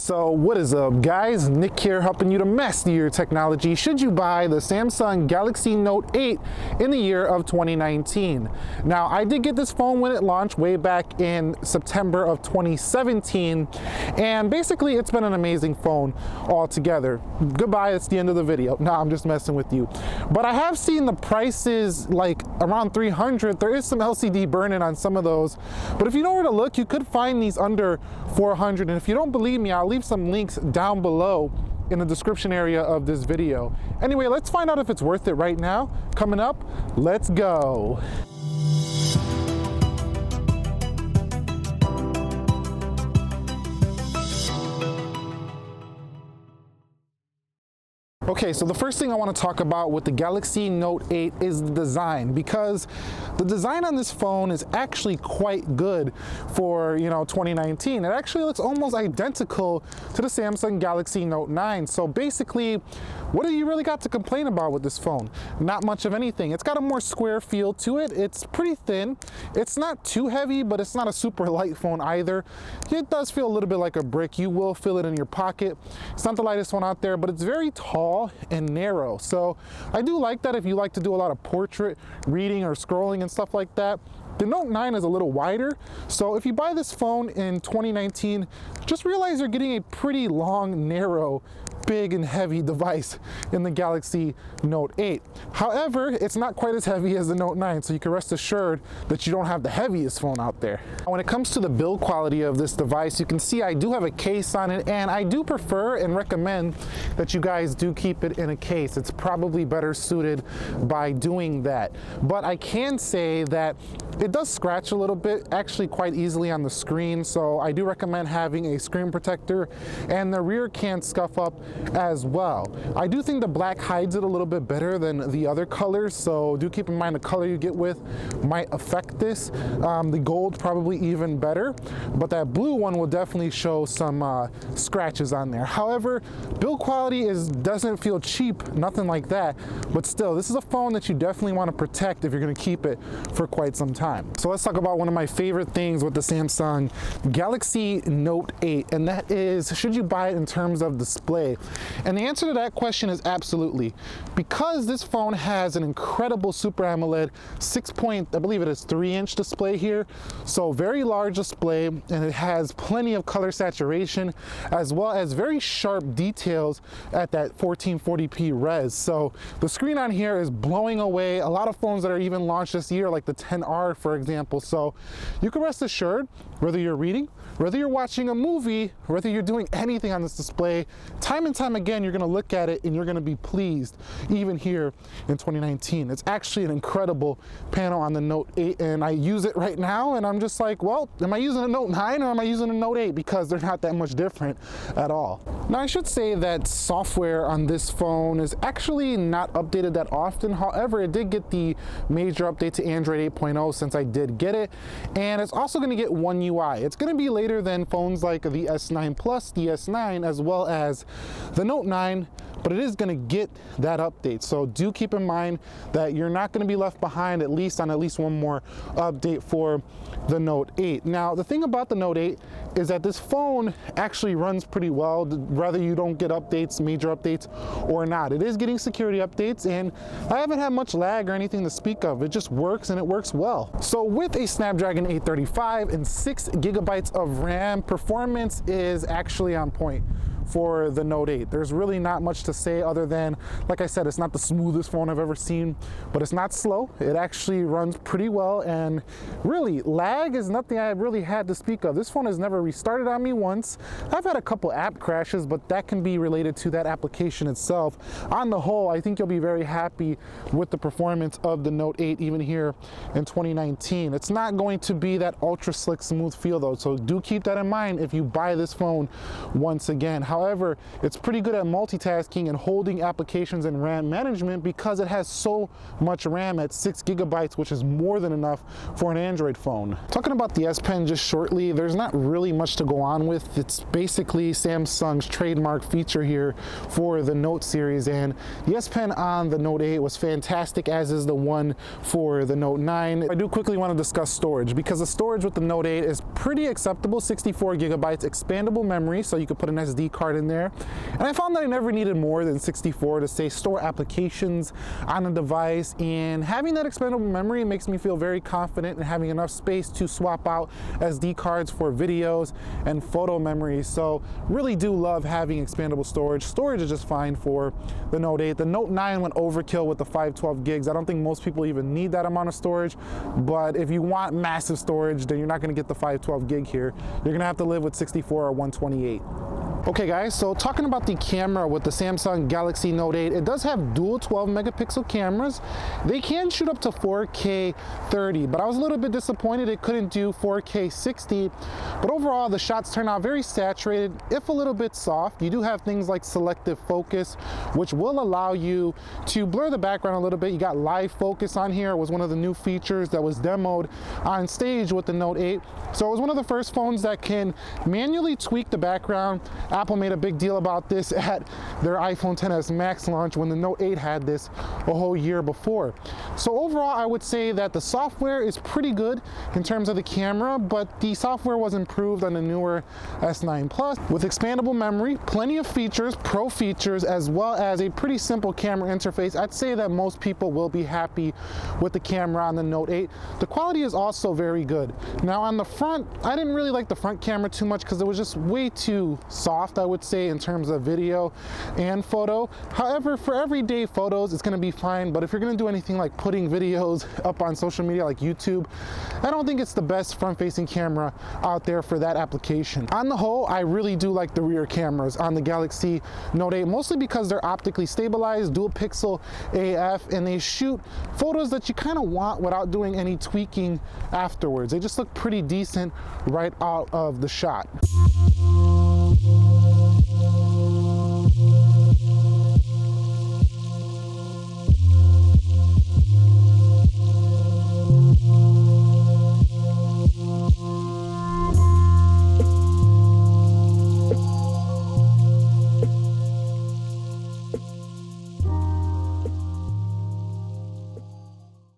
So what is up, guys? Nick here, helping you to master your technology should you buy the Samsung Galaxy Note 8 in the year of 2019. Now, I did get this phone when it launched way back in September of 2017, and basically it's been an amazing phone altogether. Goodbye, it's the end of the video. No, I'm just messing with you. But I have seen the prices like around 300. There is some LCD burn-in on some of those, but if you know where to look, you could find these under 400. And if you don't believe me, I'll leave some links down below in the description area of this video. Anyway, let's find out if it's worth it right now. Coming up, let's go. Okay, so the first thing I want to talk about with the Galaxy Note 8 is the design, because the design on this phone is actually quite good for, 2019. It actually looks almost identical to the Samsung Galaxy Note 9. So basically, what do you really got to complain about with this phone? Not much of anything. It's got a more square feel to it. It's pretty thin. It's not too heavy, but it's not a super light phone either. It does feel a little bit like a brick. You will feel it in your pocket. It's not the lightest one out there, but it's very tall and narrow. So I do like that if you like to do a lot of portrait reading or scrolling and stuff like that. The Note 9 is a little wider, so if you buy this phone in 2019, just realize you're getting a pretty long, narrow, big and heavy device in the Galaxy Note 8. However, it's not quite as heavy as the Note 9, so you can rest assured that you don't have the heaviest phone out there. When it comes to the build quality of this device, you can see I do have a case on it, and I do prefer and recommend that you guys do keep it in a case. It's probably better suited by doing that. But I can say that it does scratch a little bit, actually quite easily on the screen, so I do recommend having a screen protector, and the rear can scuff up as well. I do think the black hides it a little bit better than the other colors, so do keep in mind the color you get with might affect this. The gold probably even better, but that blue one will definitely show some scratches on there. However, build quality doesn't feel cheap, nothing like that, but still, this is a phone that you definitely want to protect if you're going to keep it for quite some time. So let's talk about one of my favorite things with the Samsung Galaxy Note 8, and that is, should you buy it in terms of display? And the answer to that question is absolutely. Because this phone has an incredible Super AMOLED 3-inch display here, so very large display, and it has plenty of color saturation as well as very sharp details at that 1440p res. So the screen on here is blowing away a lot of phones that are even launched this year, like the 10R, for example. So you can rest assured, whether you're reading, whether you're watching a movie, whether you're doing anything on this display, time and time again, you're going to look at it and you're going to be pleased, even here in 2019. It's actually an incredible panel on the Note 8, and I use it right now, and I'm just like, well, am I using a Note 9 or am I using a Note 8? Because they're not that much different at all. Now, I should say that software on this phone is actually not updated that often. However, it did get the major update to Android 8.0 since I did get it, and it's also going to get One UI. It's going to be later than phones like the S9 Plus, the S9, as well as the Note 9, but it is going to get that update. So do keep in mind that you're not going to be left behind, at least one more update for the Note 8. Now, the thing about the Note 8 is that this phone actually runs pretty well, whether you don't get updates, major updates or not. It is getting security updates, and I haven't had much lag or anything to speak of. It just works, and it works well. So with a Snapdragon 835 and 6 gigabytes of RAM, performance is actually on point for the Note 8. There's really not much to say other than, like I said, it's not the smoothest phone I've ever seen, but it's not slow. It actually runs pretty well, and really, lag is nothing I really had to speak of. This phone has never restarted on me once. I've had a couple app crashes, but that can be related to that application itself. On the whole, I think you'll be very happy with the performance of the Note 8 even here in 2019. It's not going to be that ultra slick smooth feel though, so do keep that in mind if you buy this phone once again. However, it's pretty good at multitasking and holding applications and RAM management because it has so much RAM at 6 gigabytes, which is more than enough for an Android phone. Talking about the S Pen just shortly, there's not really much to go on with. It's basically Samsung's trademark feature here for the Note series, and the S Pen on the Note 8 was fantastic, as is the one for the Note 9. I do quickly want to discuss storage, because the storage with the Note 8 is pretty acceptable. 64 gigabytes expandable memory, so you could put an SD card in there. And I found that I never needed more than 64 to, say, store applications on a device, and having that expandable memory makes me feel very confident in having enough space to swap out SD cards for videos and photo memory. So really do love having expandable storage. Storage is just fine for the Note 8. The Note 9 went overkill with the 512 gigs. I don't think most people even need that amount of storage, but if you want massive storage, then you're not going to get the 512 gig here. You're going to have to live with 64 or 128. Okay guys, so talking about the camera with the Samsung Galaxy Note 8, it does have dual 12 megapixel cameras. They can shoot up to 4K 30, but I was a little bit disappointed it couldn't do 4K 60. But overall, the shots turn out very saturated, if a little bit soft. You do have things like selective focus, which will allow you to blur the background a little bit. You got live focus on here. It was one of the new features that was demoed on stage with the Note 8. So it was one of the first phones that can manually tweak the background. Apple made a big deal about this at their iPhone XS Max launch when the Note 8 had this a whole year before. So overall, I would say that the software is pretty good in terms of the camera, but the software was improved on the newer S9 Plus with expandable memory, plenty of features, pro features, as well as a pretty simple camera interface. I'd say that most people will be happy with the camera on the Note 8. The quality is also very good. Now on the front, I didn't really like the front camera too much because it was just way too soft, I would say, in terms of video and photo. However, for everyday photos, it's going to be fine, but if you're going to do anything like putting videos up on social media like YouTube, I don't think it's the best front-facing camera out there for that application. On the whole, I really do like the rear cameras on the Galaxy Note 8, mostly because they're optically stabilized, dual pixel AF, and they shoot photos that you kind of want without doing any tweaking afterwards. They just look pretty decent right out of the shot.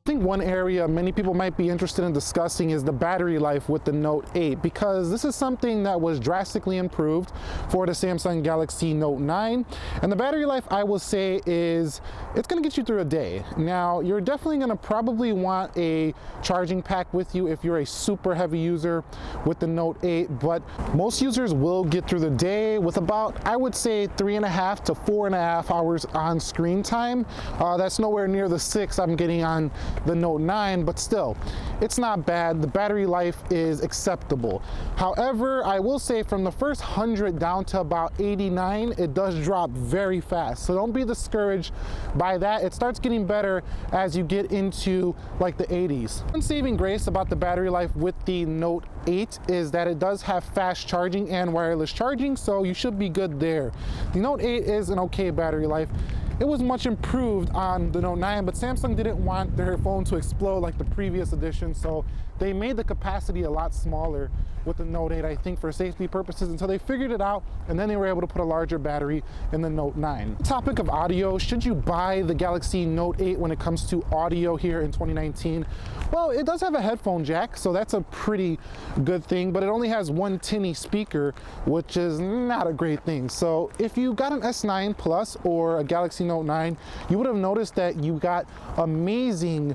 I think one area many people might be interested in discussing is the battery life with the Note 8, because this is something that was drastically improved for the Samsung Galaxy Note 9, and the battery life, I will say, is it's going to get you through a day. Now, you're definitely going to probably want a charging pack with you if you're a super heavy user with the Note 8, but most users will get through the day with about, I would say, 3.5 to 4.5 hours on screen time. That's nowhere near the 6 I'm getting on the Note 9, but still, it's not bad. The battery life is acceptable. However, I will say from the first 100 down to about 89, it does drop very fast. So don't be discouraged by that. It starts getting better as you get into like the 80s. One saving grace about the battery life with the Note 8 is that it does have fast charging and wireless charging, so you should be good there. The Note 8 is an okay battery life. It was much improved on the Note 9, but Samsung didn't want their phone to explode like the previous edition, so they made the capacity a lot smaller with the Note 8, I think, for safety purposes, until they figured it out, and then they were able to put a larger battery in the Note 9. Topic of audio, should you buy the Galaxy Note 8 when it comes to audio here in 2019? Well, it does have a headphone jack, so that's a pretty good thing, but it only has one tinny speaker, which is not a great thing. So if you got an S9 Plus or a Galaxy Note 9, you would have noticed that you got amazing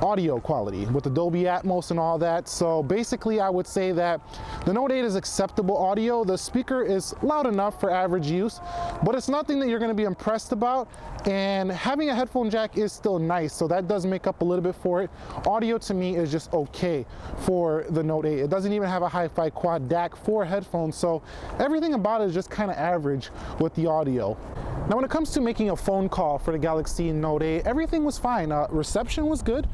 audio quality with the Dolby Atmos and all that. So basically, I would say that the Note 8 is acceptable audio. The speaker is loud enough for average use, but it's nothing that you're going to be impressed about. And having a headphone jack is still nice, so that does make up a little bit for it. Audio to me is just okay for the Note 8. It doesn't even have a hi-fi quad DAC for headphones, so everything about it is just kind of average with the audio. Now, when it comes to making a phone call for the Galaxy Note 8, everything was fine. Reception was good.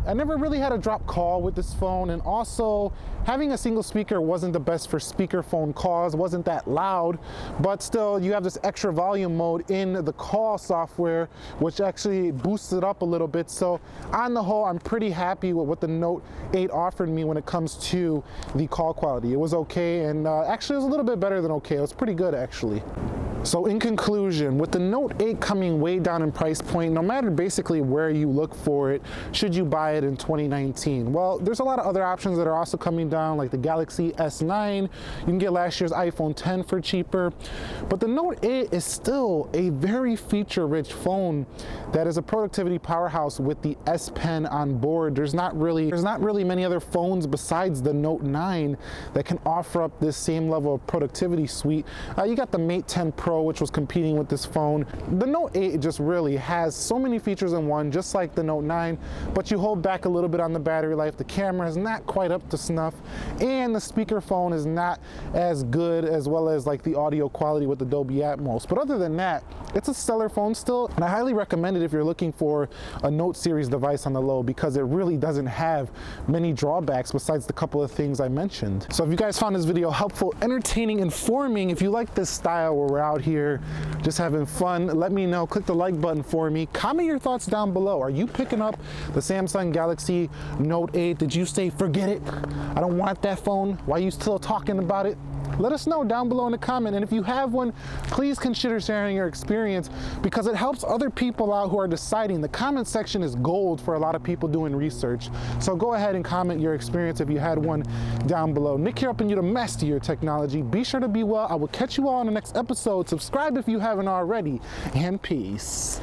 I never really had a drop call with this phone, and also having a single speaker wasn't the best for speakerphone calls. It wasn't that loud, but still you have this extra volume mode in the call software, which actually boosts it up a little bit. So on the whole, I'm pretty happy with what the Note 8 offered me when it comes to the call quality. It was okay, and actually it was a little bit better than okay. It was pretty good actually. So in conclusion, with the Note 8 coming way down in price point, no matter basically where you look for it, should you buy it in 2019? Well, there's a lot of other options that are also coming down, like the Galaxy S9. You can get last year's iPhone 10 for cheaper. But the Note 8 is still a very feature-rich phone that is a productivity powerhouse with the S Pen on board. There's not really many other phones besides the Note 9 that can offer up this same level of productivity suite. You got the Mate 10 Pro, which was competing with this phone. The Note 8 just really has so many features in one, just like the Note 9, but you hold back a little bit on the battery life. The camera is not quite up to snuff, and the speakerphone is not as good, as well as like the audio quality with the Dolby Atmos. But other than that, it's a stellar phone still, and I highly recommend it if you're looking for a Note series device on the low, because it really doesn't have many drawbacks besides the couple of things I mentioned. So if you guys found this video helpful, entertaining, informing, if you like this style where we're out here just having fun, let me know. Click the like button for me. Comment your thoughts down below. Are you picking up the Samsung Galaxy Note 8? Did you say forget it, I don't want that phone? Why are you still talking about it? Let us know down below in the comment, and if you have one, please consider sharing your experience, because it helps other people out who are deciding. The comment section is gold for a lot of people doing research, so go ahead and comment your experience if you had one down below. Nick here, helping you to master your technology. Be sure to be well. I will catch you all in the next episode. Subscribe if you haven't already, and peace.